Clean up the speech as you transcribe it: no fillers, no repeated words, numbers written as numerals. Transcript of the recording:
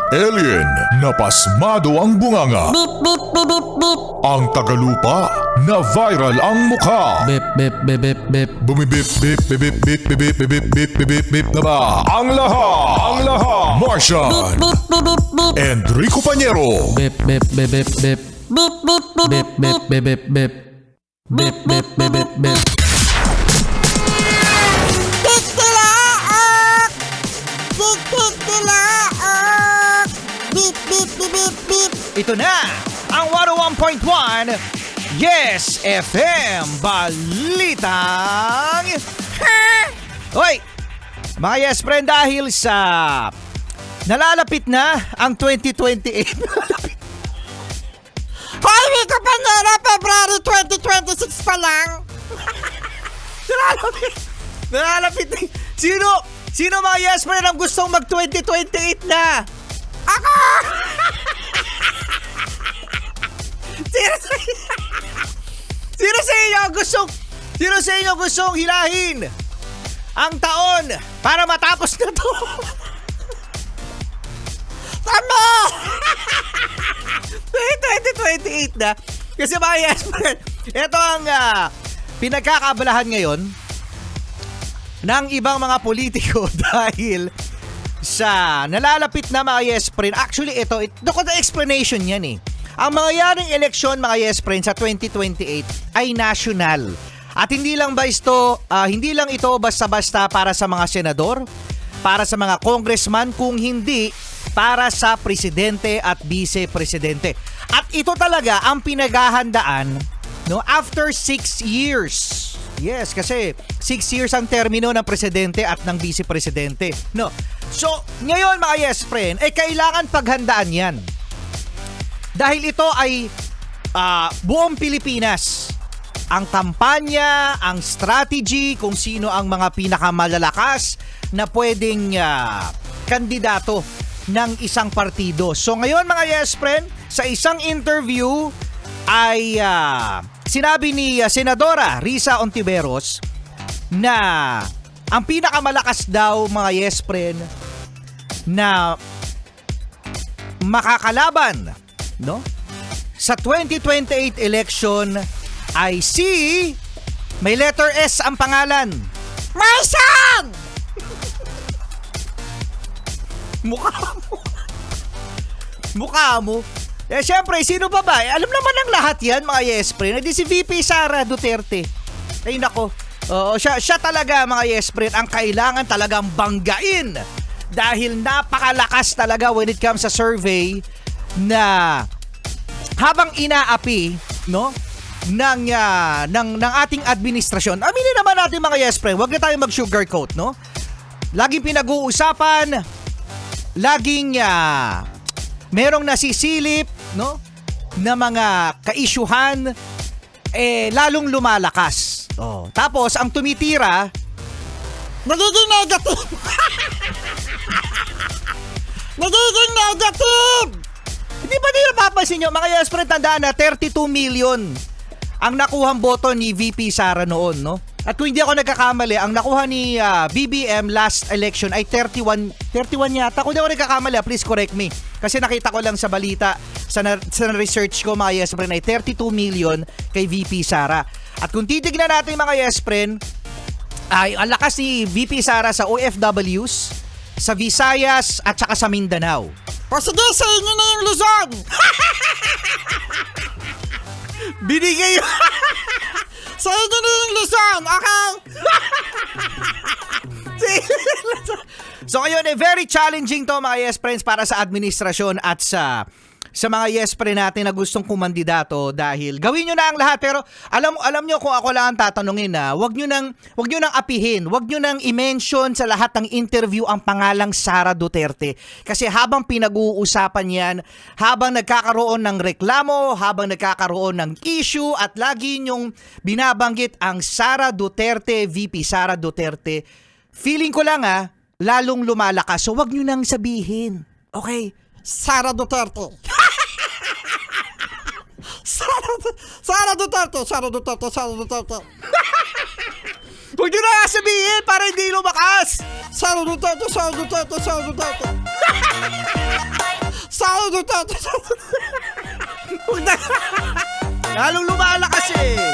Alien na pasmado ang bunganga. Beep, beep, beep, beep, beep. Ang tagalupa na viral ang mukha. Bip, bip, bip, bip, bip. Bumibip, bip, bip, bip, bip, bip, bip, bip, bip, bip, bip, bip na ba? Ang lahat, Martian, Beep, beep, beep, beep. Enrico Pañero, Bip, bip, bip, bip, bip. Beep, beep, beep, Bip, bip, bip, bip, bip. Bip, bip, bip, bip, bip. Titilaok! Titilaok! Beep, beep, beep, beep, beep. Ito na ang 101.1 Yes FM Balitang Hoy! Mga Yes Friend, dahil sa nalalapit na ang 2028. Hoy, Rico Pañero, February 2026 pa lang. Nalalapit na. Sino mga Yes Friend ang gustong mag 2028 na? Ako! Sino sa inyo gustong hilahin ang taon para matapos na to? Kami! 2028 na. Kasi mga Yes Friend, ito ang pinagkakabalahan ngayon ng ibang mga politiko dahil sa nalalapit na mga Yes Friend. Actually, ito the explanation yan eh. Ang mangyayaring eleksyon mga Yes Friend sa 2028 ay national. At hindi lang ito basta-basta para sa mga senador, para sa mga congressman, kung hindi para sa presidente at vice-presidente. At ito talaga ang pinaghahandaan, no, after 6 years. Yes, kasi 6 years ang termino ng presidente at ng vice-presidente. No. So, ngayon mga Yes Friend, kailangan paghandaan yan. Dahil ito ay buong Pilipinas. Ang kampanya, ang strategy, kung sino ang mga pinakamalalakas na pwedeng kandidato ng isang partido. So ngayon mga Yes Friend, sa isang interview ay sinabi ni Senadora Risa Ontiveros na ang pinakamalakas daw mga Yes Friend na makakalaban, no, sa 2028 election ay si may letter S ang pangalan. Marsan! Mukha mo. Syempre, sino pa ba? Alam naman ng lahat yan, mga Yes Friend. Si VP Sara Duterte. Ay nako. Siya talaga, mga Yes Friend, ang kailangan talagang banggain. Dahil napakalakas talaga when it comes sa survey na habang inaapi, no, ng ating administrasyon. Aminin naman natin mga Yes Friend, wag na tayo mag-sugarcoat, no? Laging pinag-uusapan, laging merong nasisilip, no, na mga ka-isyuhan, lalong lumalakas. Tapos ang tumitira, Nagiging negative! Nagiging negative! hindi ba nila papansin nyo, mga Yes Friend, tandaan na 32 million ang nakuhang boto ni VP Sara noon, no? At kung hindi ako nagkakamali, ang nakuha ni BBM last election ay 31 yata. Kung hindi ako nagkakamali, please correct me. Kasi nakita ko lang sa balita, sa research ko mga Yes Friend, ay 32 million kay VP Sara. At kung titignan natin mga Yes Friend, ay ang lakas ni VP Sara sa OFWs, sa Visayas at saka sa Mindanao. O sige, sa inyo na yung Luzon! Binigay Sa inyo na yung Luzon, okay? So ngayon, very challenging to mga Yes Friends para sa administrasyon at sa mga Yes Friend natin na gustong kumandidato, dahil gawin nyo na ang lahat. Pero alam nyo, kung ako lang ang tatanungin, wag nyo nang apihin, wag nyo nang i-mention sa lahat ng interview ang pangalang Sara Duterte. Kasi habang pinag-uusapan yan, habang nagkakaroon ng reklamo, habang nagkakaroon ng issue, at lagi nyong binabanggit ang Sara Duterte, VP Sara Duterte, feeling ko lang lalong lumalakas. So wag nyo nang sabihin. Okay? Sara Duterte. Sara Duterte. Huwag nyo na sabihin para hindi lumakas. Sara Duterte. Huwag na. Lalong lumalakas eh.